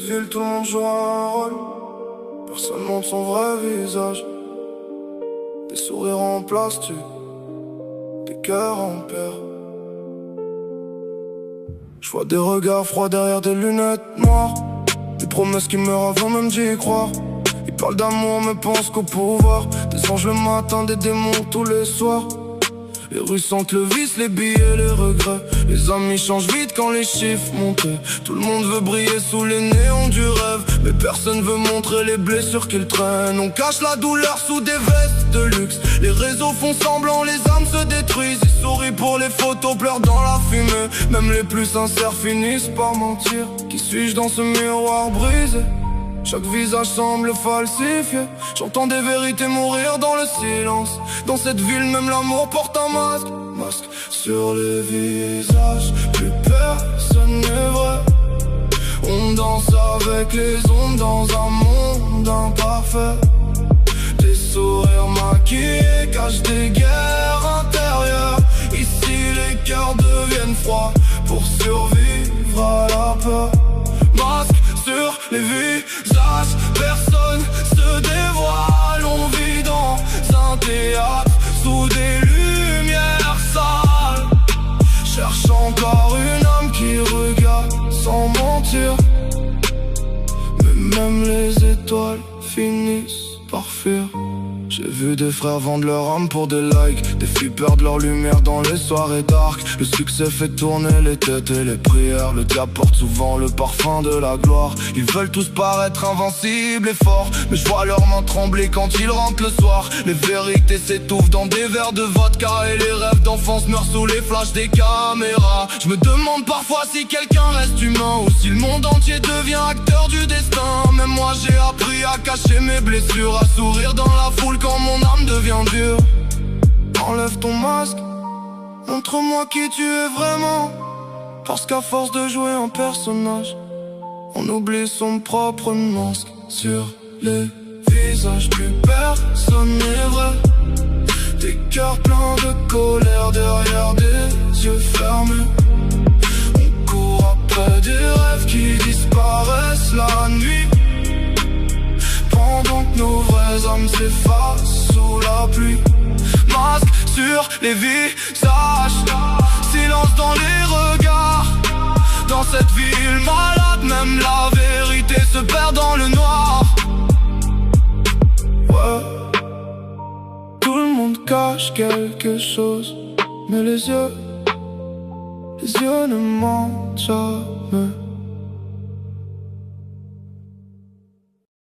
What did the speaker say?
ville, tout le monde joue un rôle. Personne montre son vrai visage. Des sourires en plastique, des cœurs en pierre. Je vois des regards froids derrière des lunettes noires. Des promesses qui meurent avant même d'y croire. Ils parlent d'amour mais pensent qu'au pouvoir. Des anges le matin, des démons tous les soirs. Les rues sentent le vice, les billets, les regrets. Les amis changent vite quand les chiffres montent. Tout le monde veut briller sous les néons du rêve, mais personne veut montrer les blessures qu'ils traînent. On cache la douleur sous des vestes de luxe. Les réseaux font semblant, les âmes se détruisent. Ils sourient pour les photos, pleurent dans la fumée. Même les plus sincères finissent par mentir. Qui suis-je dans ce miroir brisé? Chaque visage semble falsifié. J'entends des vérités mourir dans le silence. Dans cette ville, même l'amour porte un masque. Masque sur les visages, plus personne n'est vrai. On danse avec les ondes dans un monde imparfait. Des sourires maquillés cachent des guerres intérieures. Ici les cœurs deviennent froids pour survivre à la peur. Masque sur les visages, personne se dévoile. On vit dans un théâtre sous des lumières sales. Cherche encore une âme qui regarde sans mentir. Mais même les étoiles finissent par fuir. J'ai vu des frères vendre leur âme pour des likes. Des filles perdent leur lumière dans les soirées dark. Le succès fait tourner les têtes et les prières. Le diable porte souvent le parfum de la gloire. Ils veulent tous paraître invincibles et forts, mais je vois leurs mains trembler quand ils rentrent le soir. Les vérités s'étouffent dans des verres de vodka, et les rêves d'enfance meurent sous les flashs des caméras. Je me demande parfois si quelqu'un reste humain, ou si le monde entier devient acteur du destin. Même moi j'ai appris à cacher mes blessures, à sourire dans la foule quand mon âme devient dure. Enlève ton masque, montre-moi qui tu es vraiment. Parce qu'à force de jouer un personnage, on oublie son propre masque. Sur les visages, plus personne n'est vrai. Des cœurs pleins de colère derrière des yeux fermés. On court après des rêves qui disparaissent la nuit, pendant que nos vraies âmes s'effacent sous la pluie. Masque sur les visages, silence dans les regards. Dans cette ville malade, même la vérité se perd dans le noir. Ouais, tout le monde cache quelque chose, mais les yeux ne mentent